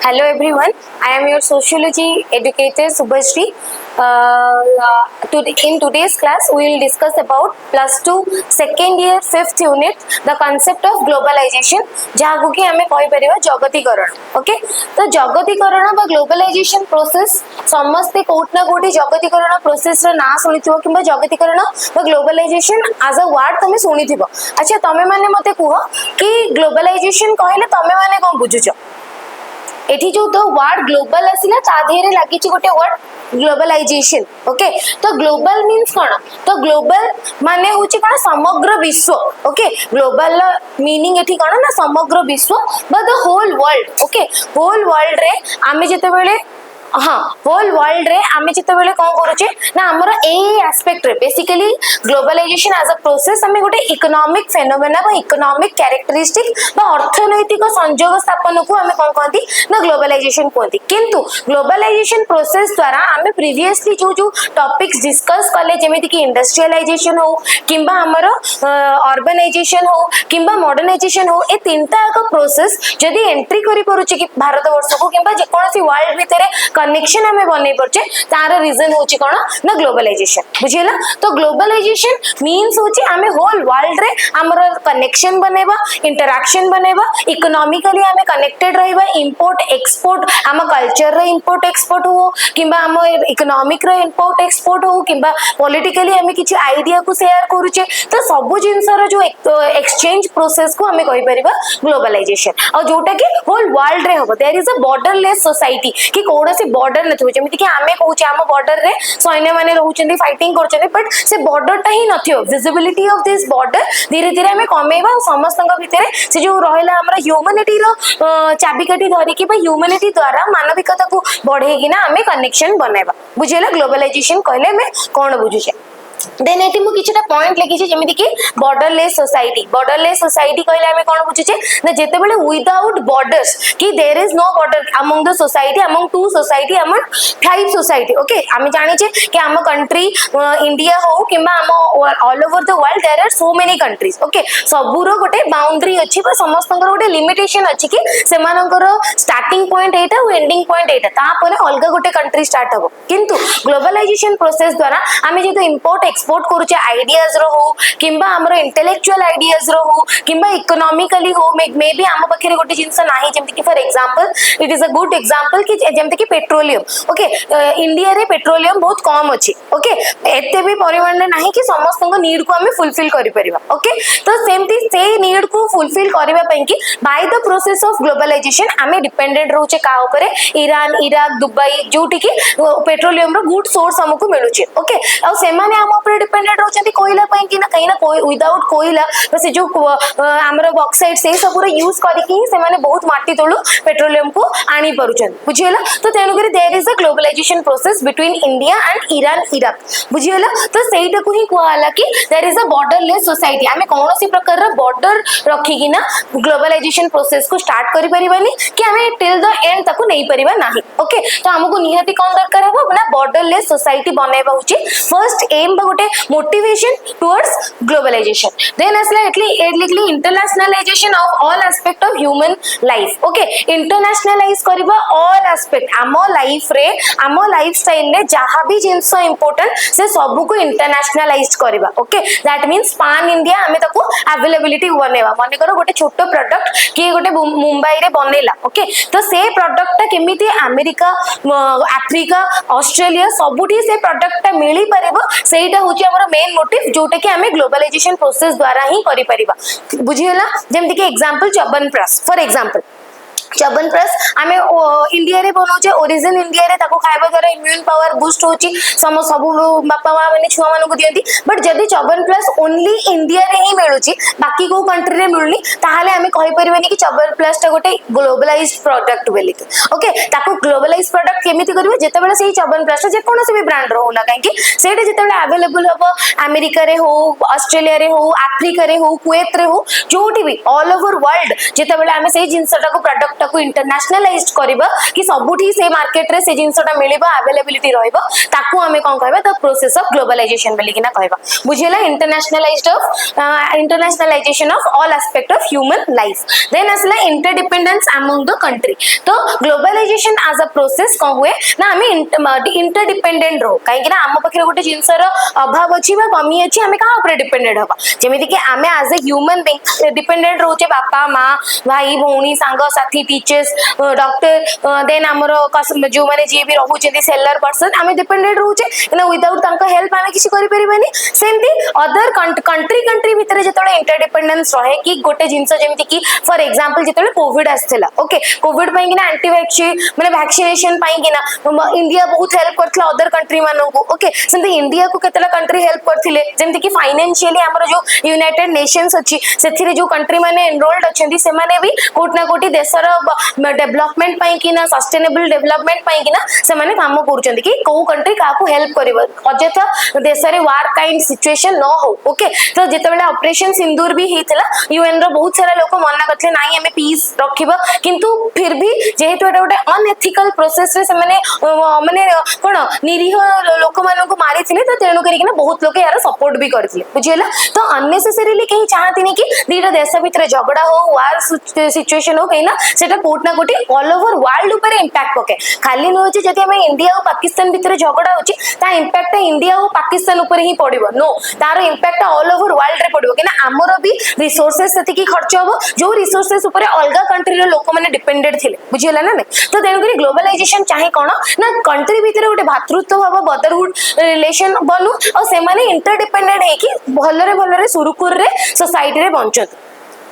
Hello everyone, I am your sociology educator Subhashri. In today's class, we will discuss about plus 2 second year 5th unit the concept of globalization जहाँ कि हमें कहि परिबा जगतीकरण. Okay तो जगतीकरण बा globalisation process समस्ते coat ना कोटी जगतीकरण process रो ना सुनिथिबो किबा जगतीकरण बा ग्लोबलाइजेशन एज अ वर्ड तमे सुनिथिबो. अच्छा तमे माने मते कुह कि ग्लोबलाइजेशन कहले तमे माने कोन बुझुचो एठी जो तो वर्ड ग्लोबल आसिला ता देहरे लागि छि गोटे वर्ड ग्लोबलाइजेशन. ओके तो ग्लोबल मीन्स कोन तो ग्लोबल माने होछि कोन समग्र विश्व. ओके ग्लोबल मीनिंग एठी कोन ना समग्र विश्व but the whole world. Okay whole world रे आमे जते बेले हाँ होल वर्ल्ड रे आमे जिते बेले कौन करूचे ना हमर ए एस्पेक्ट रे basically globalization as a process हमें गोटे इकोनॉमिक फेनोमेना बा इकोनॉमिक कैरेक्टरिस्टिक बा अर्थनैतिक संयोग स्थापन को हमें कौन कहती ना ग्लोबलाइजेशन कहती. किंतु ग्लोबलाइजेशन प्रोसेस द्वारा हमें प्रीवियसली जो जो टॉपिक्स डिस्कस कले जेमिति कि इंडस्ट्रियलाइजेशन हो किंबा हमर अर्बनाइजेशन हो किंबा मॉडर्नाइजेशन हो ए तीनटा एक प्रोसेस जदी एंट्री करि परुचे कि भारत वर्ष को किंबा जे कोनसी वर्ल्ड भितरे कनेक्शन हमें बनै परचे तार रीजन होची कोन ना ग्लोबलाइजेशन. बुझिला तो ग्लोबलाइजेशन मींस होची हमें होल वर्ल्ड रे हमर कनेक्शन बनेबा इंटरेक्शन बनेबा इकोनॉमिकली हमें कनेक्टेड रहबा इंपोर्ट एक्सपोर्ट हम कल्चर रे इंपोर्ट एक्सपोर्ट हो किंबा हम इकोनॉमिक रे इंपोर्ट एक्सपोर्ट हो किंबा पॉलिटिकली हमें किछि आइडिया को शेयर करूचे तो सब जिंस रो जो एक्सचेंज प्रोसेस को हमें कहि परिबा ग्लोबलाइजेशन. और जोटा कि होल वर्ल्ड रे हो there is a borderless society कि कोन बॉर्डर नथिबो जेमिति कि आमे कहूचे हम बॉर्डर रे सैन्य माने रहउचंदी फाइटिंग करचंदी बट से बॉर्डर ता ही नथियो विजिबिलिटी ऑफ दिस बॉर्डर धीरे धीरे हमें कमेबा समस्तंग भितरे से जो रहला हमरा ह्यूमैनिटी रो चाबिकाठी धरि कि बा ह्यूमैनिटी द्वारा मानविकता को बढ़ेगी ना हमें कनेक्शन बनेबा. बुझिला ग्लोबलाइजेशन कहले में कोन बुझुचे देन एटी मु किछटा पॉइंट लिखि छि जेमिति कि बॉर्डरलेस सोसाइटी कहले हमें कोन बुझुचे ना जेते बेले विदाउट बॉर्डर्स कि there is no border among the society among two society among five society. Okay आमे जानि छे कि हम कंट्री इंडिया हो किबा हम all over the world there are so many countries. Okay सबुरो गोटे बाउंड्री अछि बा समस्तंकर गोटे लिमिटेशन अछि कि सेमानकर स्टार्टिंग पॉइंट एटा और एंडिंग पॉइंट एटा तापरे अलगा गोटे कंट्री स्टार्ट हबो. किंतु ग्लोबलाइजेशन प्रोसेस द्वारा आमे जेतो इंपोर्ट एक्सपोर्ट करूचे आइडियाज रो हो किंबा हमरो इंटेलेक्चुअल आइडियाज रो हो किंबा इकोनॉमिकली हो मे बी हम पखरे गोटे जिंस नाही जेमति कि for example it is a good example कि जेमति कि पेट्रोलियम. ओके इंडिया रे पेट्रोलियम बहुत कम अछि. ओके एते भी परिमाण नाही कि समस्त नीड को हमें फुलफिल करि परिबा. ओके तो सेमति से नीड को फुलफिल करिबा पई कि by the process of globalization हमें डिपेंडेंट रहउचे का ऊपर ईरान इराक दुबई जोटी कि पेट्रोलियम रो गुड सोर्स हमको मिलुचे. ओके आ से माने हम ऊपर डिपेंडेंट रहउचंती कोइला पई कि ना कहीं ना कोई विदाउट कोइला से जो हमर बॉक्साइट से सब पूरा यूज करिकि से माने बहुत माटी तळु पेट्रोलियम को आनी परुचन. बुझियला तो तेनु करी there is a globalization process between India and Iran Iraq. बुझियला तो सेइटा को ही कोहाला कि there is a borderless society हमें कोनोसी प्रकार रा बॉर्डर रखी कि ना ग्लोबलाइजेशन प्रोसेस को स्टार्ट करि परिबानी कि हमें टिल द एंड तक नहीं परिबा नाही. ओके तो हमको निहाती कोन दरकार हो ना बॉर्डरलेस सोसाइटी बनाइबा होची फर्स्ट एम बा गोटे मोटिवेशन टुवर्ड्स ग्लोबलाइजेशन. देन असला एटली internationalization of all aspect of human life. Okay internationalize करबा ऑल एस्पेक्ट आमो लाइफ रे आमो लाइफस्टाइल रे जहां भी जिंस इंपोर्टेंट से सब को इंटरनेशनलाइज करबा. ओके दैट मींस पान इंडिया हमें ताको अवेलेबिलिटी बनेबा. माने करो गोटे छोटो प्रोडक्ट कि गोटे मुंबई रे बनेला. ओके तो से प्रोडक्ट केमिति अमेरिका अफ्रीका ऑस्ट्रेलिया सबुठी से प्रोडक्ट मिली परबो सेटा होची हमर मेन मोटिव जोटा कि हमें ग्लोबलाइजेशन प्रोसेस द्वारा ही करि परिबा. बुझियला जेमति कि एग्जांपल चबनप्राश फॉर एग्जांपल चबनप्राश आमे इंडिया रे बनौचे ओरिजिन इंडिया रे ताको खाइबा द्वारा इम्यून पावर बूस्ट होची सब बापा मां माने छुआ मानको दियंती. बट जदी चबनप्राश ओनली इंडिया रे ही मिलुची बाकी को कंट्री रे मिलुनी ताहाले आमे कहि परिबेनी कि चबनप्राश ता गोटे ग्लोबलाइज्ड प्रोडक्ट बेली. ओके ताको ग्लोबलाइज्ड प्रोडक्ट केमिति करबे जेते बेले सेही चबनप्राश जे कोनोसी भी ब्रांड रो होला काहे कि सेटे जेते बेले अवेलेबल हबो अमेरिका रे हो ऑस्ट्रेलिया रे हो अफ्रीका रे हो कुवैत रे हो जोटी भी ऑल ओवर वर्ल्ड जेते बेले आमे सेही जिंसटा को प्रोडक्ट को इंटरनेशनलाइज करबा कि सबुठी से मार्केट रे से जिंसटा मिलिबा अवेलेबिलिटी रहइबो ताकू हमें कोन कहबा द प्रोसेस ऑफ ग्लोबलाइजेशन बोली कि ना कहबा बुझिला internationalization of all aspect of human life then असला इंटरडिपेंडेंस अमंग द कंट्री तो ग्लोबलाइजेशन एज अ प्रोसेस को हुए ना हमें इंटरडिपेंडेंट रहो कहीं कि ना हम पखरे गोटे जिंसर अभाव अछि बा कमी अछि हमें का ऊपर डिपेंडेंट हबा जेमिति कि हमें as a human being dependent रहउचे बापा मां भाई भौणी सांग साथी टीचर्स डॉक्टर देन हमर जो माने जे भी रहउचे सेलर पर्सन हमें डिपेंडेंट रहउचे ना विदाउट तांका हेल्प हमें किसी करि परिबानी सेमती अदर कंट्री भितर जेतले इंटरडिपेंडेंस रहे कि गोटे जिंस जेमिति कि फॉर एग्जांपल जेतले कोविड आस्थिला ओके कोविड पई कि ना एंटी माने वैक्सीनेशन पई कि ना इंडिया बहुत हेल्प करथला अदर कंट्री मानन को ओके सेमती इंडिया को केतला कंट्री हेल्प करथिले जेमिति कि फाइनेंशियली हमर जो यूनाइटेड नेशंस अछि सेथिरे जो कंट्री माने एनरोल्ड अछंती से माने भी कोट ना कोटी देशर डेवलपमेंट पई कि ना सस्टेनेबल डेवलपमेंट पई कि ना से माने काम करूचंती कि को कंट्री का को हेल्प करबो अजथा देशरे वार काइंड सिचुएशन न हो ओके तो जेतेबेला ऑपरेशन सिंदूर भी हेतला यूएन रो बहुत सारा लोक मना करथले नाही हमें पीस रखिबो किंतु फिर भी जेहेतु एटा गोटे अनएथिकल प्रोसेस रे से माने कोन निरीह लोक मानको को मारिथिले तो तेणु करी कि बहुत लोग यार सपोर्ट भी करथिले बुझिला तो अननेसेसरीली कहीं चाहतिनी कि दीटा देश भितर झगड़ा हो वार सिचुएशन हो कहीं ना सेटा कोट ना कोटी ऑल ओवर वर्ल्ड ऊपर इंपैक्ट पके खाली न होची जति हम इंडिया और पाकिस्तान भितर झगड़ा होची ता इंपैक्ट इंडिया और पाकिस्तान ऊपर ही पड़िबो नो तार इंपैक्ट ऑल ओवर वर्ल्ड रे पड़िबो कि ना हमरो भी रिसोर्सेस सेति की खर्च होबो जो रिसोर्सेस ऊपर अलगा कंट्री रे लोक माने डिपेंडेंट थिले बुझिला ना तो तेणु करी ग्लोबलाइजेशन चाहे कोन ना कंट्री भितर गोटे भातृत्व भाव ब्रदरहुड रिलेशन बनू और से माने इंटरडिपेंडेंट है कि भलरे सुरुकुर रे सोसाइटी रे बंचत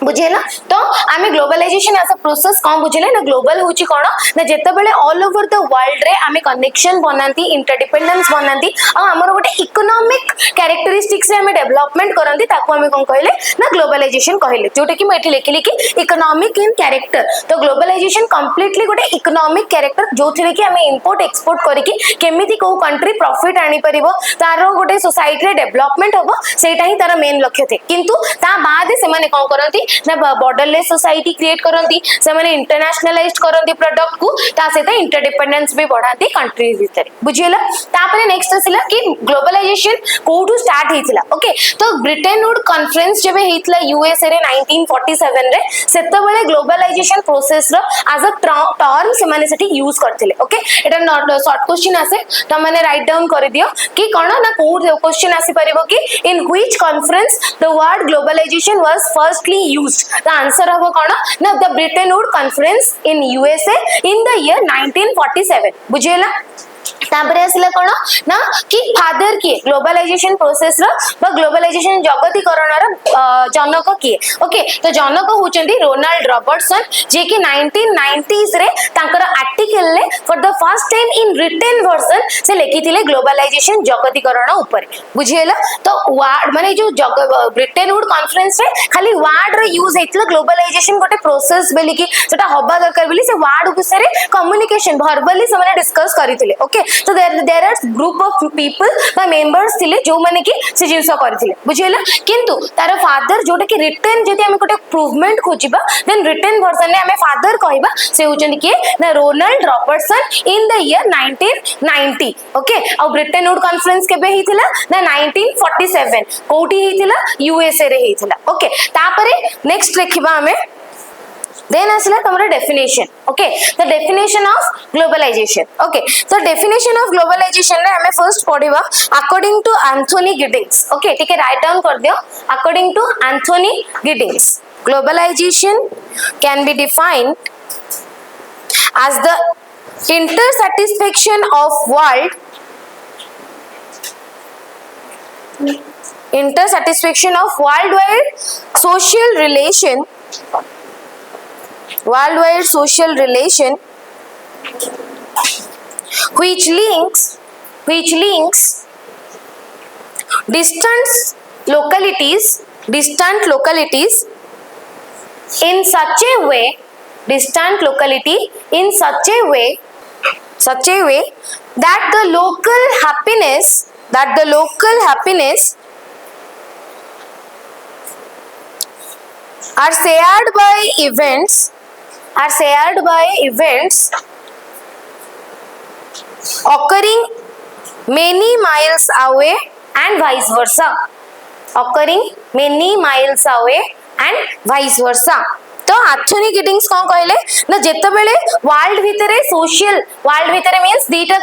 बुझेला तो आमे ग्लोबलाइजेशन एज अ प्रोसेस कौन बुझेले ना ग्लोबल होची कोन ना जेते बेले ऑल ओवर द वर्ल्ड रे आमे कनेक्शन बनांती इंटरडिपेंडेंस बनांती आ हमर गोटे इकोनॉमिक कैरेक्टरिस्टिक्स रे आमे डेवलपमेंट करंती ताको आमे कोन कहले ना ग्लोबलाइजेशन कहले जोटे कि मैं एठी लिखली कि इकोनॉमिक इन कैरेक्टर तो ग्लोबलाइजेशन कंप्लीटली गोटे इकोनॉमिक कैरेक्टर जोथिरे कि आमे इंपोर्ट एक्सपोर्ट करी कि केमिति को कंट्री प्रॉफिट आनी परिबो तारो गोटे सोसाइटी रे डेवलपमेंट होबो सेटा ही तार मेन लक्ष्य थे किंतु ता बाद से माने कोन करंती ना बॉर्डरलेस सोसाइटी क्रिएट करंती से माने इंटरनेशनलाइज्ड करंती प्रोडक्ट को ता सेता इंटरडिपेंडेंस भी बढ़ाती कंट्रीज भीतर बुझियला तापरे नेक्स्ट आसिला कि ग्लोबलाइजेशन कोठू स्टार्ट हेतिला ओके तो ब्रिटेन वुड कॉन्फ्रेंस जेबे हेतिला यूएसए रे 1947 रे सेते बेले ग्लोबलाइजेशन प्रोसेस रो एज अ टर्म से माने सेठी यूज करथिले ओके एटा नॉट शॉर्ट क्वेश्चन आसे त माने राइट डाउन कर दियो कि कोन ना को क्वेश्चन आसी परिबो कि in which conference the word globalization was firstly used the answer habo kono na the Bretton Woods conference in USA in the year 1947 बुझेला तापरे आसिला कोन ना कि फादर के ग्लोबलाइजेशन प्रोसेस रो बा ग्लोबलाइजेशन जगतीकरण रो जनक के ओके तो जनक होचंदी रोनाल्ड रॉबर्टसन जे कि 1990s रे तांकर आर्टिकल ले for the first time in written version से लिखिथिले ग्लोबलाइजेशन जगतीकरण ऊपर बुझियला तो वर्ड माने जो ब्रिटेन वुड कॉन्फ्रेंस रे खाली वर्ड रो यूज हेतला ग्लोबलाइजेशन गोटे प्रोसेस बेली कि सेटा हबा दरकार बेली से वर्ड उपसरे कम्युनिकेशन वर्बली से माने डिस्कस करिथिले ओके तो there are group of people बा मेंबर्स थिले जो माने कि से जिंस करथिले बुझियला किंतु तार फादर जोटे कि रिटन जदि हम गोटे प्रूवमेंट खोजिबा देन रिटन वर्जन ने हमें फादर कहबा से होचंदी कि ना Ronald Robertson in the year 1990 okay और ब्रिटेन वुड कॉन्फ्रेंस केबे हिथिला ना 1947 कोठी हिथिला यूएसए रे हिथिला ओके तापरे नेक्स्ट लिखिबा हमें then asila tamara definition okay the definition of globalization okay so definition of globalization re hame first padiba according to Anthony Giddens okay ठीक है write down कर दियो according to Anthony Giddens globalization can be defined as the intersatisfaction of worldwide social relation which links distant localities in such a way that the local happiness are shared by events are shared by events occurring many miles away and vice versa. Occurring many miles away and vice versa. तो आर्थोनी Giddings कौन कहले ना जेते बेले world भितरे social world भितरे means दीटा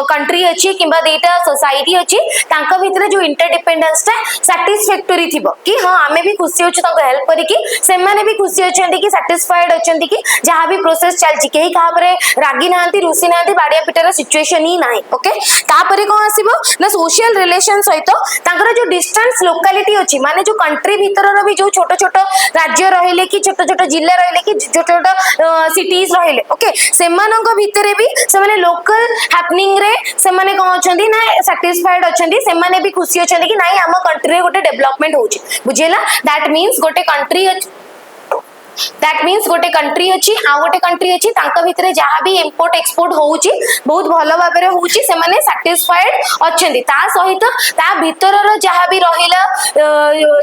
country अच्छी किंबा दीटा सोसाइटी अच्छी तांका भितरे जो इंटरडिपेंडेंस ता सैटिस्फैक्टरी थिबो कि हां आमे भी खुशी होछ तांको हेल्प करी कि से माने भी खुशी होछंती कि सैटिस्फाइड होछंती कि जहां भी प्रोसेस चलची केही का परे रागी नांती रुसी नांती बाडिया पिटर सिचुएशन ही नाही ओके तापरे कोन आसीबो ना सोशल रिलेशन सहित तांकर जो डिस्टेंस लोकालिटी अछि माने जो कंट्री भितर भी जो छोटो छोटो राज्य रहिले कि छोटो छोटो जिल्ला रहिले कि छोटो छोटो सिटीज रहिले ओके सेमानक भितरे भी से माने लोकल हैपनिंग रे से माने कोन अछंती ना सैटिस्फाइड अछंती से माने भी खुशी अछंती कि नाही हम कंट्री रे गोटे डेवलपमेंट होछि बुझेला दैट मींस गोटे कंट्री गोटे कंट्री अच्छी आ गोटे कंट्री अच्छी तांका भितरे जहाँ भी इंपोर्ट एक्सपोर्ट होउची बहुत भलो भाबरे होउची से माने सैटिस्फाइड अछंती ता सहित ता भितरर जहाँ भी रहिला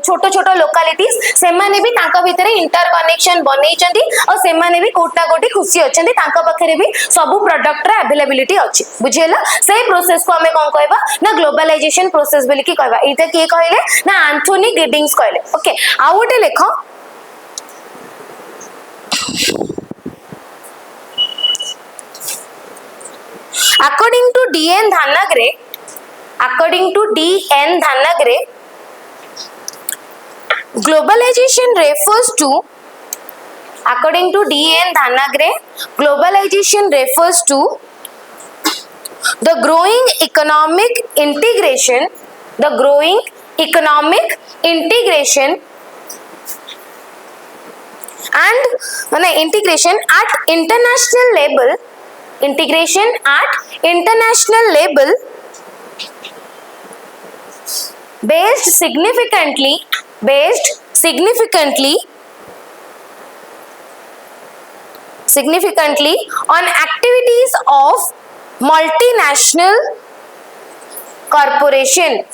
छोटो छोटो लोकालिटीज से माने भी तांका भितरे इंटर कनेक्शन बनेइचंती और से माने भी कोटा कोटी खुशी अछंती तांका पाखरे भी सब प्रोडक्ट रा अवेलेबिलिटी अछि बुझेला से प्रोसेस को हमें कोन कहबा ना ग्लोबलाइजेशन प्रोसेस बोली कि कहबा इते के कहले ना एंथोनी गिडिंग्स कहले ओके आ गोटे लेखो according to D.N. Dhanagre, globalization refers to the growing economic integration and integration at international level based significantly on activities of multinational corporation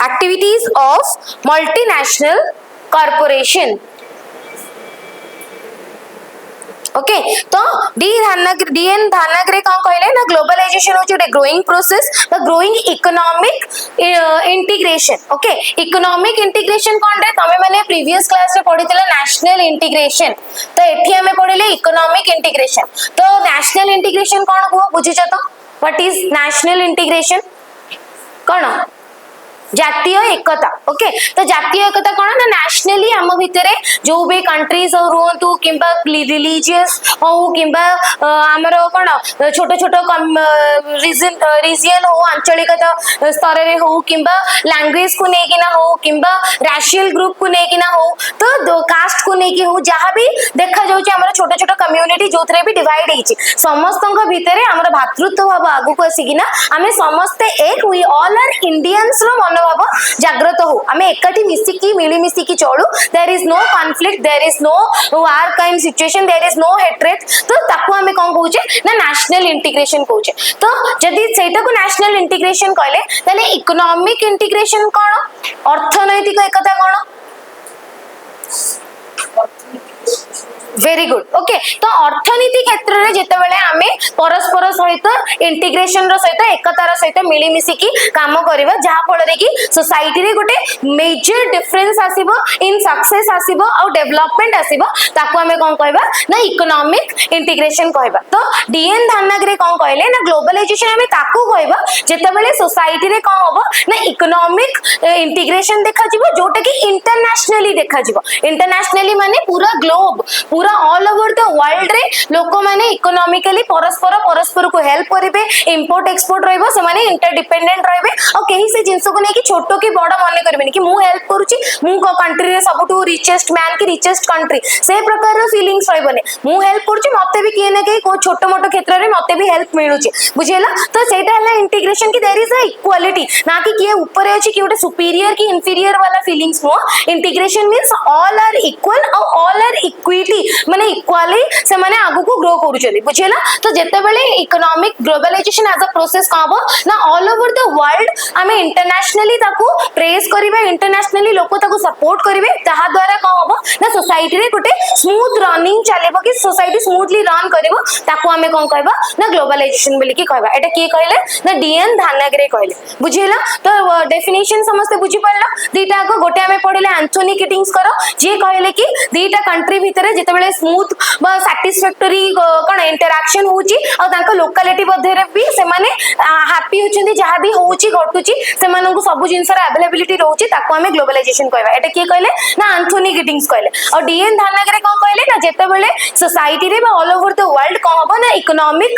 activities of multinational corporation okay तो D.N. Dhanagre कौन कहले ना globalization होची एक growing process the growing economic integration okay economic integration कोन रे तमे माने प्रीवियस क्लास रे पढितले नेशनल इंटीग्रेशन तो एठी हमें पढिले इकोनॉमिक इंटीग्रेशन तो नेशनल इंटीग्रेशन कोन को बुझिछ तो व्हाट इज नेशनल इंटीग्रेशन कोन जातीय एकता ओके तो जातीय एकता कोन ना नेशनली हम भितरे जो भी कंट्रीज रहंतु किंबा रिलीजियस हो किंबा हमरो कोन छोटो छोटो रीजन हो आंचलिकता स्तर रे हो किंबा लैंग्वेज को नेकी ना हो किंबा रेशियल ग्रुप को नेकी ना हो तो कास्ट को नेकी हो जहां भी देखा जाउची हमरो छोटो छोटो कम्युनिटी जोथरे भी डिवाइड हेची समस्तक भितरे हमरो भातृत्व भाव आगु को आसीकिना हमें समस्त एक वी ऑल आर इंडियंस रो मनोभाव जागृत हो हमें एकाठी मिसिकी मिली मिसिकी चलू there is no conflict there is no war kind situation there is no hatred तो ताको हमें कोन कहूचे ना नेशनल इंटीग्रेशन कहूचे तो जदी सेटा को नेशनल इंटीग्रेशन कहले तने इकोनॉमिक इंटीग्रेशन कोन अर्थनैतिक एकता कोन वेरी गुड ओके तो अर्थनीति क्षेत्र रे जेते बेले आमे परस्पर सहित इंटीग्रेशन रो सहित एकतार सहित मिली मिसी की काम करबा जहा फल रे की सोसाइटी रे गोटे मेजर डिफरेंस आसीबो इन सक्सेस आसीबो और डेवलपमेंट आसीबो ताको हमें कोन कहबा ना इकोनॉमिक इंटीग्रेशन कहबा तो D.N. Dhanagre कोन कहले ना ग्लोबलाइजेशन हमें ताको कहबा जेते बेले सोसाइटी रे कोन होबो ना इकोनॉमिक इंटीग्रेशन देखा जिवो जोटा की इंटरनेशनली देखा जिवो इंटरनेशनली माने पूरा ग्लोब पूरा ऑल ओवर द वर्ल्ड रे लोक माने इकोनॉमिकली परस्पर को हेल्प करिवे इंपोर्ट एक्सपोर्ट रहइबो से माने इंटरडिपेंडेंट रहइबे और केही से जिंस को नै कि छोटो की बड़ा माने करबेनी कि मु हेल्प करूची मु को कंट्री रे सबटू रिचेस्ट मैन की रिचेस्ट कंट्री से प्रकार रो फीलिंग्स रहइबने मु हेल्प करूची मते भी किए नै कि को छोटो मोटो क्षेत्र रे मते भी हेल्प मिलुची बुझेला तो सेटा हला इंटीग्रेशन की देयर इज अ इक्वालिटी ना कि किए ऊपर अछि कि सुपीरियर की इंफीरियर वाला feelings no integration means all are equal और ऑल आर इक्विटी माने इक्वाली से माने आगु को ग्रो करूछली बुझिला। तो जेते बेले economic globalization as a process का हबो ना ऑल ओवर द वर्ल्ड आमे इंटरनेशनली ताको प्रेस करिवे, इंटरनेशनली लोक ताको सपोर्ट करिवे, ताहा द्वारा का हबो ना सोसाइटी रे गोटे स्मूथ रनिंग चलेबो कि सोसाइटी स्मूथली रन करिवो ताको आमे कोन कहबा ना ग्लोबलाइजेशन बोली कि कहबा। एटा के कहले ना डीएन धानाग्रे कहले बुझिला। तो डेफिनेशन समस्त बुझी पड़ला दीटा को गोटे आमे पढिले एंथोनी किटिंग्स करो जे कहले कि दीटा कंट्री भितरे जेते बेले स्मूथ बा सैटिस्फैक्टरी कोन इंटरैक्शन होउची आ तांको लोकालिटी बधेरे भी से माने हैप्पी होचंदी जहा भी होउची घटुची से मानन को सब जिंसर अवेलेबिलिटी रहउची ताको आमे ग्लोबलाइजेशन कहबा। एटा के कहले ना एंथोनी किटिंग्स कहले। और डीएन धानाग्रे कोन कहले ना जेते बेले सोसाइटी रे बा ऑल ओवर द वर्ल्ड कोन हबो ना इकोनॉमिक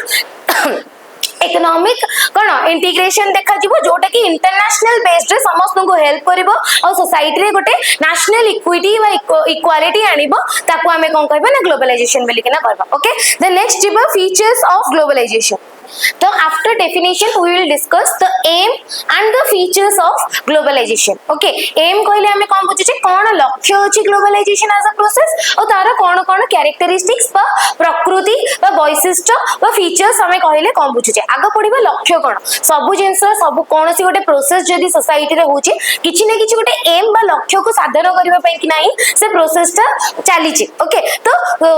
कौन इंटीग्रेशन देखा जीवो जोटा कि इंटरनेशनल बेस्ड रे समस्त को हेल्प करिवो और सोसाइटी रे गोटे नेशनल इक्विटी वा इक्वालिटी आनिबो ताको हमें कोन कहबा ना ग्लोबलाइजेशन बोली के ना कहबा। ओके द नेक्स्ट जीवो फीचर्स ऑफ ग्लोबलाइजेशन। तो after definition we will discuss the aim and the features of globalization. Okay एम कहले हमें कोन बुझुचे कोन लक्ष्य अछि ग्लोबलाइजेशन एज अ प्रोसेस और तारा कोन कोन कैरेक्टरिस्टिक्स बा प्रकृति बा वैशिष्ट्य बा फीचर्स हमें कहले कोन बुझुचे। आगे पढिबा लक्ष्य कोन सब जिंस सब कोनसी गोटे प्रोसेस जदी सोसाइटी रे होची किछि ने किछि गोटे एम बा लक्ष्य को साधन करबा पई कि नाही से प्रोसेस ता चली छि। ओके तो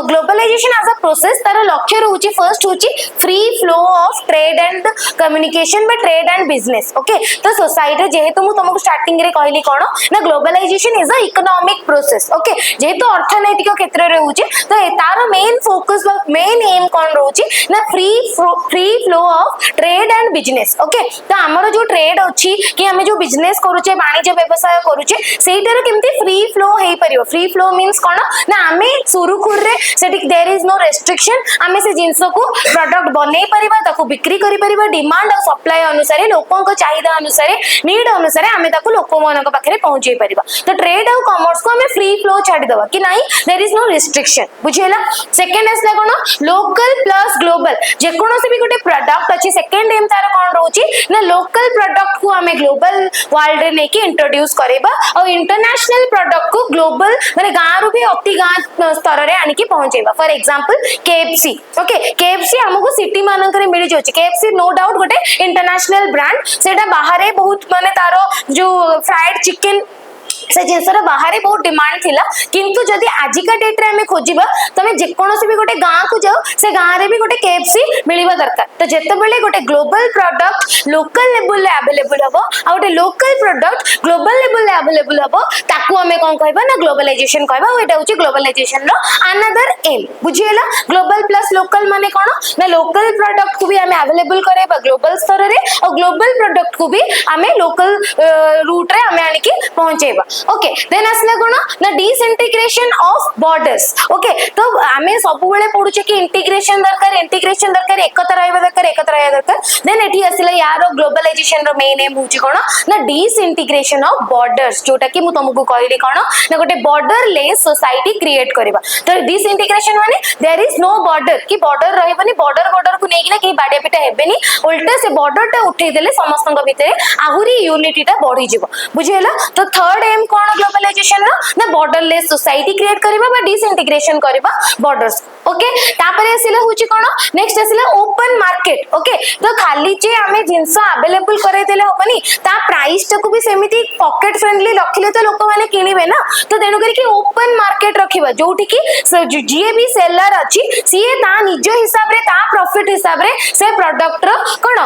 ग्लोबलाइजेशन एज अ प्रोसेस तारा लक्ष्य रहउची फर्स्ट होची free flow of trade and communication बा ट्रेड एंड बिजनेस। ओके तो सोसाइटी जेहेतु मु तुमको स्टार्टिंग रे कहली कोन ना globalization is a economic process. Okay जेहेतु अर्थनैतिक क्षेत्र रे होची तो तार मेन फोकस बा मेन एम कोन रहउची ना free flow of trade and business. Okay तो हमर जो ट्रेड अछि कि हमें जो बिजनेस करूचे वाणिज्य व्यवसाय करूचे सेटर केमती फ्री फ्लो हेई परियो। फ्री फ्लो मींस कोन ना हमें सुरुखुर रे सेटिक देयर इज नो रेस्ट्रिक्शन हमें से जिंस को प्रोडक्ट बनै परिबा ताको बिक्री करि परिबा डिमांड और सप्लाई अनुसार लोकों को चाहिदा अनुसार नीड अनुसार हमें ताको लोक मानक पाखरे पहुंचे परिबा। तो ट्रेड और कॉमर्स को हमें फ्री फ्लो छाडी दबा कि नाही देयर इज नो रेस्ट्रिक्शन बुझेला। सेकंड असला कोन लोकल प्लस ग्लोबल जे कोनोसी भी गोटे प्रोडक्ट अछि सेकंड एम तार कोन रहउची ना लोकल प्रोडक्ट को हमें ग्लोबल वर्ल्ड रे नेकी इंट्रोड्यूस करबा और इंटरनेशनल प्रोडक्ट को ग्लोबल माने गांरू भी अति गां स्तर रे आनी की पहुंचेबा। For example KFC. Okay KFC हमको सिटी मानक रे मिली जोची केएफसी नो डाउट गोटे इंटरनेशनल ब्रांड सेटा बाहर बहुत माने तारो जो फ्राइड चिकन से जिनसर बाहर बहुत डिमांड थिला किंतु जदि आजिका डेट रे हमें खोजिबा तमे जे कोनोसी भी गोटे गां को जाओ से गां रे भी गोटे केएफसी मिलिबा दरकार। तो जेते बेले गोटे ग्लोबल प्रोडक्ट लोकल लेवल ले अवेलेबल हबो आ गोटे लोकल प्रोडक्ट ग्लोबल लेवल ले अवेलेबल हबो ताकू हमें कोन कहबा ना ग्लोबलाइजेशन कहबा। और एटा होची ग्लोबलाइजेशन रो अनदर एम बुझिएला। ग्लोबल प्लस लोकल माने कोन ना लोकल प्रोडक्ट को भी हमें अवेलेबल करेबा ग्लोबल स्तर रे और ग्लोबल प्रोडक्ट को भी हमें लोकल रूट रे हमें आनी की पहुंचेबा। ओके देन असला कोन ना डिसइंटीग्रेशन ऑफ बॉर्डर्स। ओके तो हमें सब बेले पढुचे कि इंटीग्रेशन दरकार एकता रहबा दरकार देन एठी असला यार ग्लोबलाइजेशन रो मेन एम होची कोन ना डिसइंटीग्रेशन ऑफ बॉर्डर्स जोटा कि मु तुमको कहली कोन ना गोटे बॉर्डर लेस सोसाइटी क्रिएट करबा। तो डिसइंटीग्रेशन माने देयर इज नो बॉर्डर कि बॉर्डर रहबनी बॉर्डर को नेकिना कि बाडिया पिटा हेबेनी उल्टा से बॉर्डर टा उठै देले समस्तन भितरे आहुरी यूनिटी टा बढ़ी जिवो बुझियला। तो थर्ड एम कोन ग्लोबलाइजेशन रो ना बॉर्डरलेस सोसाइटी क्रिएट करबा बा डिसइंटीग्रेशन करबा बॉर्डर्स। ओके तापरे आसिला होची कोन नेक्स्ट आसिला ओपन मार्केट। ओके तो खाली जे हमें जिंस अवेलेबल करे देले होबनी ता प्राइस टा को भी सेमिति पॉकेट फ्रेंडली रखिले तो लोक माने किनिबे ना। तो तेनु करी कि ओपन मार्केट रखिबा जोठी कि जे भी सेलर अछि सीए ता निज हिसाब रे ता प्रॉफिट हिसाब रे से प्रोडक्ट रो कोन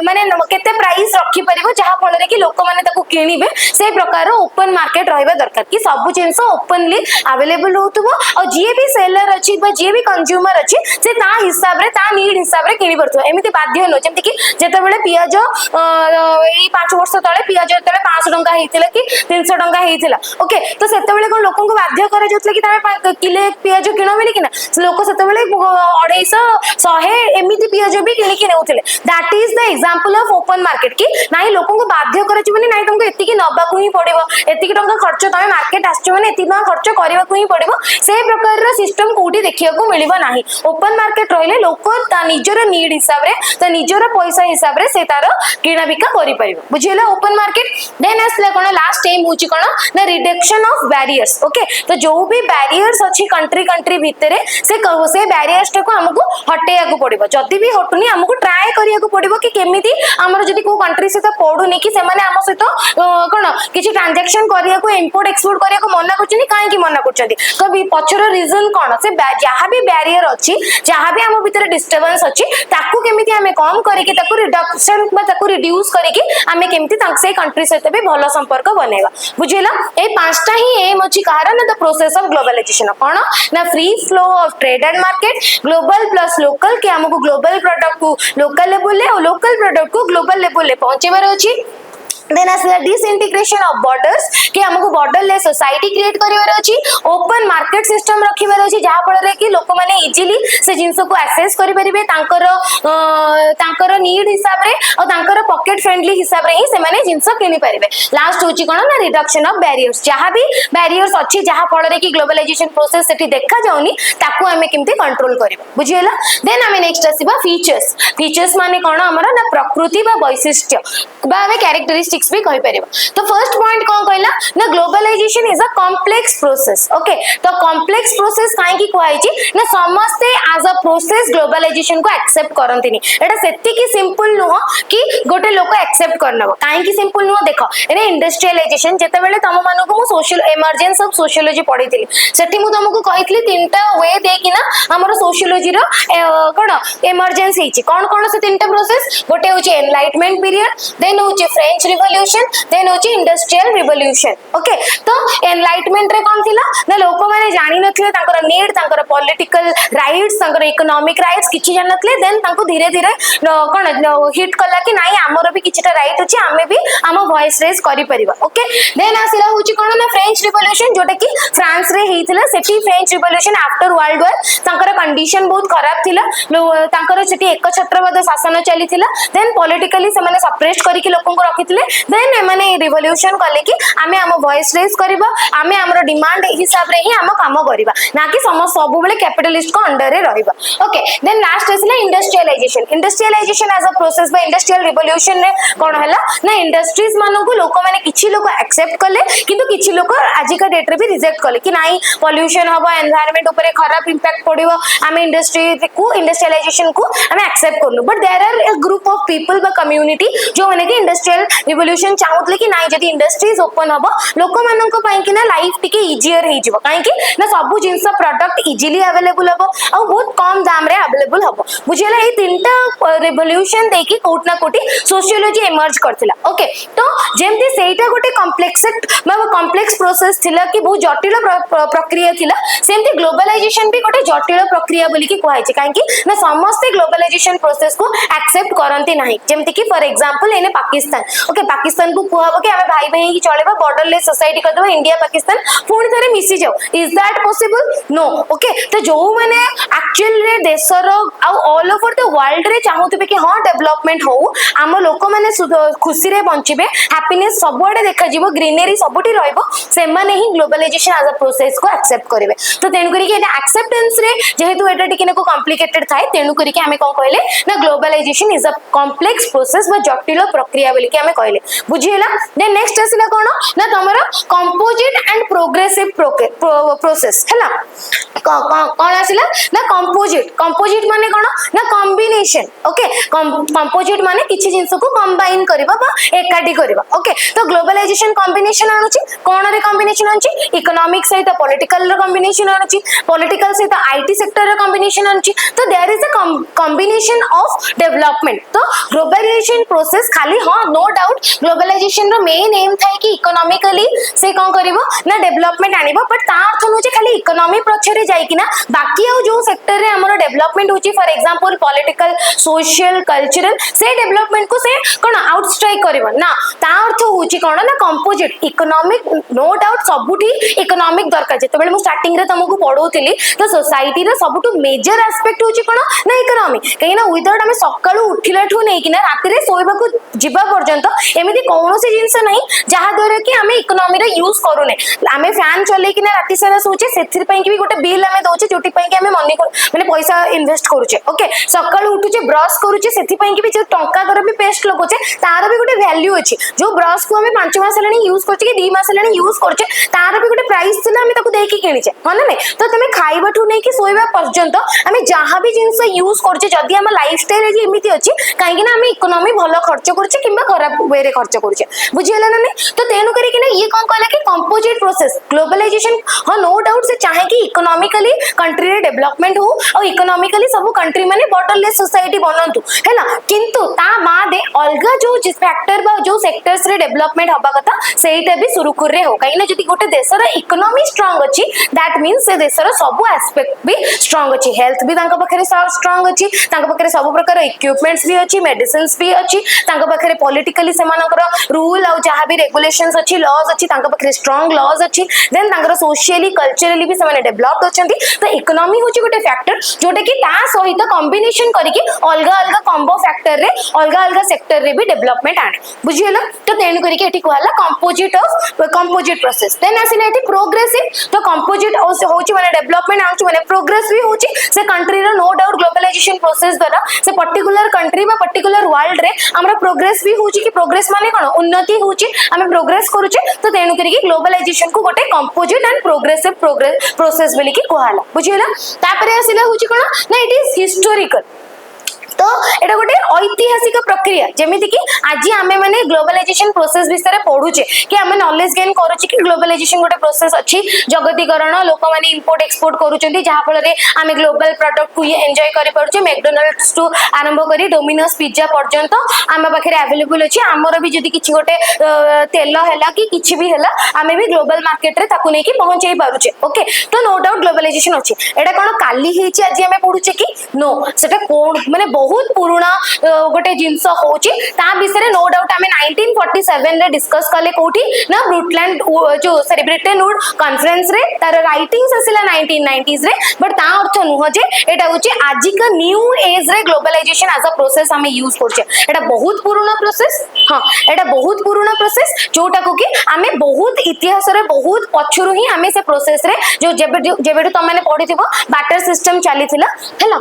माने केते प्राइस रखि परिबो जहा फल रे कि लोक माने ताको किनिबे से प्रकार ओपन मार्केट रहबा दरकार कि सब जिंस ओपनली अवेलेबल होतबो और जे भी सेलर अछि बा जे भी कंज्यूमर अछि से ता हिसाब रे ता नीड हिसाब रे किनि परथो। एमिति बाध्य न जेमति कि जेते बेले पियाज एई 5 वर्ष तळे पियाज तळे 500 टंका हेतिला कि 300 टंका हेतिला। ओके तो सेते बेले को लोकन को बाध्य करे जतले कि तमे किले पियाज किनो मिली किना लोक सेते बेले 250 100 एमिति पियाज भी किनि कि नेउथिले। That is the example of open market कि नाही लोकन को बाध्य करे जबनी नाही तुमको एति कि नबा को ही पड़िबो एतिक टंका खर्च तमे मार्केट आछो माने एतिक टंका खर्च करबा को ही पड़िबो से प्रकार रो सिस्टम कोठी देखिया को मिलिबो नाही ओपन मार्केट रहले लोक ता निजर नीड हिसाब रे ता निजर पैसा हिसाब रे से तार किना बिका करि परिबो बुझिला ओपन मार्केट देन आसला कोन लास्ट एम होची कोन ना रिडक्शन ऑफ बैरियर्स ओके तो जो भी बैरियर्स अछि कंट्री भितरे से बैरियर्स को हमको हटेया को पड़िबो जदी भी हटुनी हमको ट्राई करिया को पड़िबो कि केमिति हमर जदी को कंट्री से तो पडुनी कि से माने हम से तो कोन किछि ट्रांजैक्शन करिया को इंपोर्ट एक्सपोर्ट करिया को मना करछनी काहे कि मना करछंती कभी पछर रीजन कोन से जहां भी बैरियर अछि जहां भी हम भीतर डिस्टरबेंस अछि ताकू केमिति हमें कम करी कि ताकू रिडक्शन बा ताकू रिड्यूस करी कि हमें केमिति ताक से कंट्री से भी भलो संपर्क बनेगा बुझिला ए पांचटा ही एम अछि कहारा ना द प्रोसेस ऑफ ग्लोबलाइजेशन कोन ना free flow of trade and market global plus local कि हमको ग्लोबल प्रोडक्ट को लोकल लेवल ले और लोकल प्रोडक्ट को ग्लोबल लेवल ले पहुंचेबार अछि देन आसला डिसइंटीग्रेशन ऑफ बॉर्डर्स कि हमको बॉर्डरलेस सोसाइटी क्रिएट करिवार अछि ओपन मार्केट सिस्टम रखिबार अछि जहा फल रे कि लोक माने इजीली से जिंस को एक्सेस करि परिबे तांकर नीड हिसाब रे और तांकर पॉकेट फ्रेंडली हिसाब रे ही से माने जिंस किनि परिबे लास्ट होची कोन ना रिडक्शन ऑफ बैरियर्स जहा भी बैरियर्स अछि जहा फल रे कि ग्लोबलाइजेशन प्रोसेस सेठी देखा जाउनी ताकू हमें केमते कंट्रोल करिबा बुझियला देन हमें नेक्स्ट आसीबा फीचर्स माने कोन हमरा ना प्रकृति बा वैशिष्ट्य बा हमें कैरेक्टरिस्टिक्स भी कहि परिबा तो फर्स्ट पॉइंट कोन कहला ना globalization is a complex process okay तो कॉम्प्लेक्स प्रोसेस काहे की कहै छी ना समस्त एज अ प्रोसेस ग्लोबलाइजेशन को एक्सेप्ट करंतिनी एटा सेति की सिंपल नुह कि गोटे लोक एक्सेप्ट करनबो काहे की सिंपल नुह देखो एने इंडस्ट्रियलाइजेशन जेते बेले तम मानको मु सोशल इमर्जेंसी ऑफ सोशियोलॉजी पढिथिली सेठी मु तुमको कहितली तीनटा वे देकी ना हमर सोशियोलॉजी रो कोन इमर्जेंसी हिची कोन से तीनटा प्रोसेस गोटे होची एनलाइटमेंट पीरियड देन होची फ्रेंच रिवॉल्यूशन देन होची इंडस्ट्रियल रिवॉल्यूशन ओके तो एनलाइटमेंट रे कोन थिला ना लोक माने जानि नथिले तांकर नीड तांकर पॉलिटिकल राइट्स तांकर इकोनॉमिक राइट्स किछि जानि नथिले देन तांको धीरे धीरे कोन हिट कला कि नाही हमर भी किछटा राइट अछि हमें भी हम वॉइस रेज करि परिबा ओके देन आसिला होची कोन ना फ्रेंच रिवॉल्यूशन जोटा कि फ्रांस रे हेइथिला सेठी French revolution after world war तांकर कंडीशन बहुत खराब थिला तांकर सेठी एक छत्रवाद शासन चलीथिला देन पॉलिटिकली से माने सप्रेस करी कि लोकन को रखिथिले देन माने रिवॉल्यूशन कले कि आमे हम वॉइस रेज करबा आमे हमर डिमांड हिसाब रे ही हम काम करबा ना कि समस्त सब बेले कैपिटलिस्ट को अंडर रे रहबा ओके देन लास्ट आसिला industrialization as a process by industrial revolution ने कोन हला ना इंडस्ट्रीज मानो को लोक माने किछि लोक एक्सेप्ट करले किंतु किछि लोक आज का डेट रे भी रिजेक्ट करले कि नाही पॉल्यूशन हबा एनवायरनमेंट ऊपर खराब इंपैक्ट पड़िबो आमे इंडस्ट्री को इंडस्ट्रियलाइजेशन को आमे एक्सेप्ट करनु but there are a group of people बा कम्युनिटी जो माने कि इंडस्ट्रियल रिवॉल्यूशन चाहूतले कि नाही जदी इंडस्ट्रीज ओपन हबो लोक मानन को पई कि ना लाइफ टिके इजियर हे जिवो काहे कि ना सब जिंस प्रोडक्ट इजीली अवेलेबल हबो और बहुत कम दाम रे अवेलेबल हबो बुझियला ए तीनटा रिवॉल्यूशन देखि कोट ना कोटी सोशियोलॉजी इमर्ज करथिला ओके तो जेमती सेटा गोटे कॉम्प्लेक्स प्रोसेस थिला कि बहुत जटिल प्रक्रिया थिला सेमती ग्लोबलाइजेशन भी गोटे जटिल प्रक्रिया बोली कि कहै छै काहे कि ना समस्त ग्लोबलाइजेशन प्रोसेस को एक्सेप्ट करंती नाही जेमती कि फॉर एग्जांपल एने पाकिस्तान ओके पाकिस्तान को कहबो कि हमें भाई बहन की चलेबा बॉर्डरलेस सोसाइटी कर देबो इंडिया पाकिस्तान पुणी थरे मिसी जाओ is that possible no okay तो जो माने एक्चुअल रे देशर आ ऑल ओवर द वर्ल्ड रे चाहूतबे कि हां डेवलपमेंट हो आम लोक माने खुशी रे बंचिबे हैप्पीनेस सबुआडे देखा जीवो ग्रीनरी सबुठी रहइबो से माने ही ग्लोबलाइजेशन एज अ प्रोसेस को एक्सेप्ट करिवे तो तेनु करी कि एटा एक्सेप्टेंस रे जेहेतु एटा टिके को कॉम्प्लिकेटेड थाए तेनु करी कि हमें कोन कहले ना globalization is a complex process बा जटिल प्रक्रिया बोली कि हमें कहले बुझियला देन नेक्स्ट आसिला कोन ना तमरा कंपोजिट एंड प्रोग्रेसिव प्रोसेस हैला कोन आसिला ना कंपोजिट माने कोन ना कॉम्बिनेशन ओके कंपोजिट माने किछि जिंस को कंबाइन करबा बा एकाटी करबा ओके तो ग्लोबलाइजेशन कॉम्बिनेशन आनुची कोन रे कॉम्बिनेशन आनुची इकोनॉमिक सहित पॉलिटिकल रे कॉम्बिनेशन आनुची पॉलिटिकल सहित आईटी सेक्टर रे कॉम्बिनेशन आनुची तो there is a combination of development तो ग्लोबलाइजेशन प्रोसेस खाली हां नो डाउट ग्लोबलाइजेशन रो मेन एम थाए कि इकोनॉमिकली से कोन करबो ना डेवलपमेंट आनिबो बट ता अर्थ नु जे खाली इकोनॉमी पछरे जाई कि ना बाकी आ जो सेक्टर रे हमर डेवलपमेंट होची for example political social cultural से डेवलपमेंट को से कोन आउटस्ट्राइक करबो ना ता अर्थ होची कोन ना कंपोजिट इकोनॉमिक नो डाउट सबुठी इकोनॉमिक दरकार जेते बेले मु स्टार्टिंग रे तुमको पढौतिली तो सोसाइटी रे सबुठु मेजर एस्पेक्ट होची कोन ना इकोनॉमी कहिना विदाउट हमें सकाळू उठिलाठू नै कि ना राती रे सोइबा को जिबा पर्यंत एमती कौन सी जिनस ना जहाद्वारा कि आम इकोनॉमी यूज करूने आम फैन चलैकिना राति सारा सोचे से भी गोटे बिल आम दौचे जो मनी मैंने पैसा इनवेस्ट करुचे ओके सकाळु उठुचे ब्रश करुचे से भी जो टंका भी पेस्ट लगुचे तार भी गोटे वैल्यू अच्छी जो ब्रश को आम 5 मास यूज करछे कि 2 मास यूज करछे तार भी गोटे प्राइस थिला आम ताकू देकी किनिचे हां ना तो तुम खाइबाठू नहीं कि सोइबा पर्यंत आम जहाँ भी जिनस यूज करछे जदि आम लाइफस्टाइल एमती अच्छी कहीं आम इकोनॉमी भल खर्च करछे किंबा खराब वे रे खर्च करछे बुझियला ना तो तेनु करिकिना ये कोन कहला कि कंपोजिट प्रोसेस ग्लोबलाइजेशन हां नो डाउट से चाहे कि इकोनॉमिकली कंट्री रे डेवलपमेंट हो और इकोनॉमिकली सब कंट्री माने बॉर्डरलेस सोसाइटी बनंतु हैला किंतु ता बादे अलगा जो फैक्टर बा जो सेक्टर्स रे डेवलपमेंट हबा कथा सेटा भी सुरुखुर रे हो कहीं जदि गोटे देशर इकोनॉमी स्ट्रांग अच्छी दैट मीन्स से देशर सब एस्पेक्ट भी स्ट्रांग अच्छी हेल्थ भी तांका पाखरे स्ट्रांग अच्छी तांका पाखरे सब प्रकार इक्विपमेंट्स भी अच्छी मेडिसिन्स भी अच्छी तांका पाखरे पॉलिटिकली सेमानकर रूल आ जहाँ भी रेगुलेशंस अच्छी लॉज अच्छी तांका पाखरे स्ट्रांग लॉज अच्छी देन तांकर सोशली कल्चरली भी सेमाने डेवलप्ड अछंती तो इकोनॉमी होची गोटे फैक्टर जोटा कि ता सहित कॉम्बिनेशन करके अलगा अलगा कॉम्बो फैक्टर रे अलगा अलगा सेक्टर रे भी डेवलपमेंट आने बुझियला तो तेनु करके एठी कहला कंपोजिट प्रोसेस देन आसिला एठी प्रोग्रेसिव तो कंपोजिट होची माने डेवलपमेंट आउची माने प्रोग्रेस भी होची से कंट्री रो नो डाउट ग्लोबलाइजेशन प्रोसेस द्वारा से पर्टिकुलर कंट्री बा पर्टिकुलर वर्ल्ड रे हमरा प्रोग्रेस भी होची कि प्रोग्रेस माने कोन उन्नति होची हमें प्रोग्रेस करूचे तो तेनु करके ग्लोबलाइजेशन को गोटे कंपोजिट एंड प्रोग्रेसिव प्रोसेस बोली कि कहला बुझियला तापरे आसिला होची कोन ना इट इज हिस्टोरिकल तो एटा गोटे ऐतिहासिक प्रक्रिया जेमिति कि आज आमे माने ग्लोबलाइजेशन प्रोसेस विषय पढुचे कि आमे नॉलेज गेन करूचे कि ग्लोबलाइजेशन गोटे प्रोसेस अछि जगतीकरण लोक माने इंपोर्ट एक्सपोर्ट करूचंती जहा फल रे आमे ग्लोबल प्रोडक्ट को एन्जॉय करि पारुचे मैकडॉनल्ड्स टू आरंभ करी डोमिनोस पिज्जा पर्यंत आमे पाखरे अवेलेबल अछि हमर भी जदी किछि गोटे तेल हैला कि किछि भी हैला आमे भी ग्लोबल मार्केट रे ताकू नै कि पहुंचाई पारुचे ओके तो नो डाउट ग्लोबलाइजेशन अछि एटा कोन काली हेछि आज आमे पढुचे कि नो सेटा कोन माने बहुत पुराना गोटे जिनस होची ता विषय नो डाउट आमे 1947 रे डिस्कस कले कोठी ना ब्रुटलैंड जो सॉरी ब्रिटेन वुड कॉन्फ्रेंस रे तार राइटिंग्स आसिला 1990s रे बट ता अर्थ नुह जे एटा होची आजिका न्यू एज रे ग्लोबलाइजेशन एज अ प्रोसेस आमे यूज करछे एटा बहुत पुराना प्रोसेस हां एटा बहुत पुराना प्रोसेस जोटा को कि आमे बहुत इतिहास रे बहुत पछुरु ही आमे से प्रोसेस रे जो जेबेडू तमाने पढिथिबो बाटर सिस्टम चलीथिला हैला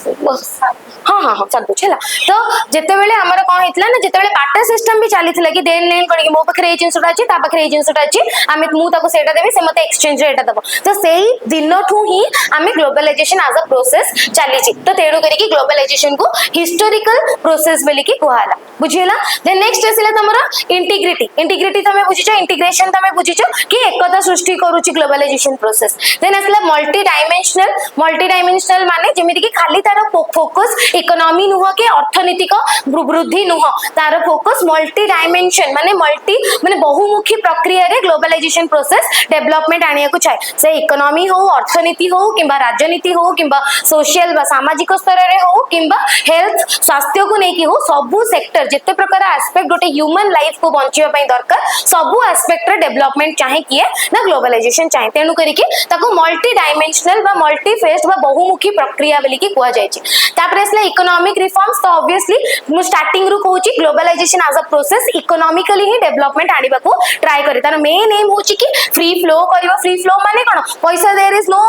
हाँ हाँ हाँ सब कुछ है तो जिते बेले हमर कोन हेतला ना जिते बेले बाटर सिस्टम भी चलीथिला कि देन लेन कोन कि मो पाखरे ए जिंसटा अछि ता पाखरे ए जिंसटा अछि आमे मु ताको सेटा देबे से मते एक्सचेंज रेट देबो तो सेही दिनठू ही आमे ग्लोबलाइजेशन एज अ प्रोसेस चली छि तो तेडो करी कि ग्लोबलाइजेशन को हिस्टोरिकल प्रोसेस बोली कि कहला बुझियला देन नेक्स्ट आसिला तमरा इंटीग्रिटी तमे बुझिछो इंटीग्रेशन तमे बुझिछो कि एकता सृष्टि करूछि ग्लोबलाइजेशन प्रोसेस देन आसिला मल्टी डायमेंशनल माने जेमिति कि खाली तार फोकस इकोनॉमी नुह के अर्थनीतिक वृद्धि नुह तार फोकस मल्टी डायमेंशन माने बहुमुखी प्रक्रिया रे ग्लोबलाइजेशन प्रोसेस डेवलपमेंट आनिया को चाहे से इकोनॉमी हो अर्थनीति हो किंबा राजनीति हो किंबा सोशल बा सामाजिक स्तर रे हो किंबा हेल्थ स्वास्थ्य को नहीं कि हो सबु सेक्टर जिते प्रकार एस्पेक्ट गोटे ह्यूमन लाइफ को बंचिबा पई दरकार सबु एस्पेक्ट रे डेवलपमेंट चाहे किए ना ग्लोबलाइजेशन चाहे तेनु करी कि ताको मल्टी डायमेंशनल बा मल्टी फेस्ड बा बहुमुखी प्रक्रिया बोली कि कुआ जाय छै तापर असला इकोनॉमिक रिफॉर्म्स तो ऑब्वियसली मु स्टार्टिंग रु कहूची globalization as a process economically ही डेवलपमेंट आनिबा को ट्राई करे तार मेन एम होची कि फ्री फ्लो करिवो फ्री फ्लो माने कोन पैसा there is no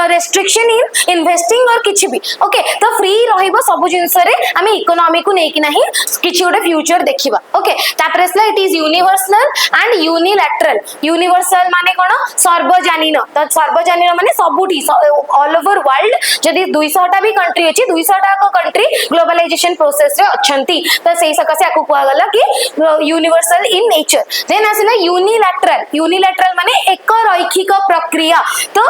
restriction in investing और किछि भी ओके तो फ्री रहिबो सब जिंस रे आमे इकोनॉमी को नै कि नाही किछि ओडे फ्यूचर देखिबा ओके तापर असला it is universal and unilateral universal माने कोन सर्वजनीन तो सर्वजनीन माने सबुठी ऑल ओवर वर्ल्ड जदी 200 टा भी कंट्री अछि 200 टा को कंट्री ग्लोबलाइजेशन प्रोसेस रे अछंती तो सेही सकासे आकु कुआ गला कि यूनिवर्सल इन नेचर देन आसिला यूनिलैटरल माने एक रैखिक प्रक्रिया तो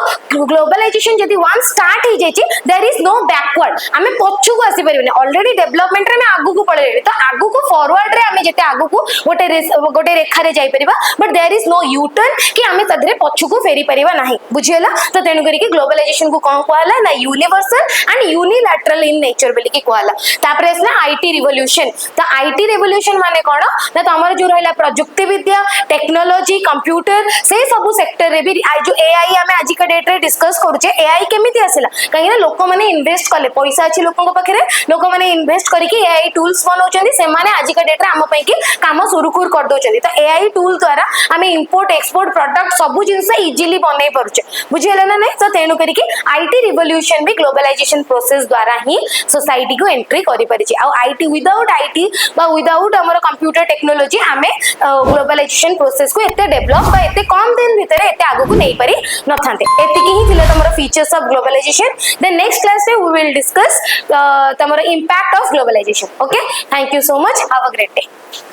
ग्लोबलाइजेशन जदी वन स्टार्ट हे जेछि देयर इज नो बैकवर्ड आमे पछु को आसी परिबने ऑलरेडी डेवलपमेंट रे आमे आगु को पळे तो आगु को फॉरवर्ड रे आमे जेते आगु को गोटे रेखा रे जाई परिबा but there is no U turn कि आमे तदरे पछु को फेरी परिबा नाही बुझियला तो तेनु करी कि ग्लोबलाइजेशन को कोन कहला ना universal and unilateral in nature बोली कि कहला तापर असला आईटी रिवोल्यूशन तो आईटी रिवोल्यूशन माने कोन ना तमर जो रहला प्रयुक्ति विद्या टेक्नोलॉजी कंप्यूटर से सब सेक्टर रे भी जो एआई हमें आज का डेट रे डिस्कस करूचे एआई केमिति आसिला कहीं ना लोक माने इन्वेस्ट कले पैसा अच्छी लोकों पाखे लोक माने इन्वेस्ट करके एआई टूल्स बनाउछन्ती से माने आज का डेट रे हम पई कि काम सुरुखुर कर दोछन्ती तो एआई टूल द्वारा आम इंपोर्ट एक्सपोर्ट प्रोडक्ट सब जिनस इजिली बनई पारुछे बुझिले ना नहीं तो तेणु करिके आईटी रिवोल्यूशन भी ग्लोबलाइजेशन प्रोसेस द्वारा ही सोसाइटी को एंट्री करि परिछि आ आईटी विदाउट आईटी बा विदाउट हमर कंप्यूटर टेक्नोलॉजी आमे ग्लोबलाइजेशन प्रोसेस को एते डेवलप बा एते कम दिन भितर एते आगु को नहीं पारि नथांते एतिकी ही थिले तमरो features of globalization then next class रे वी विल डिस्कस तमरो impact of globalization okay thank you so much have a great day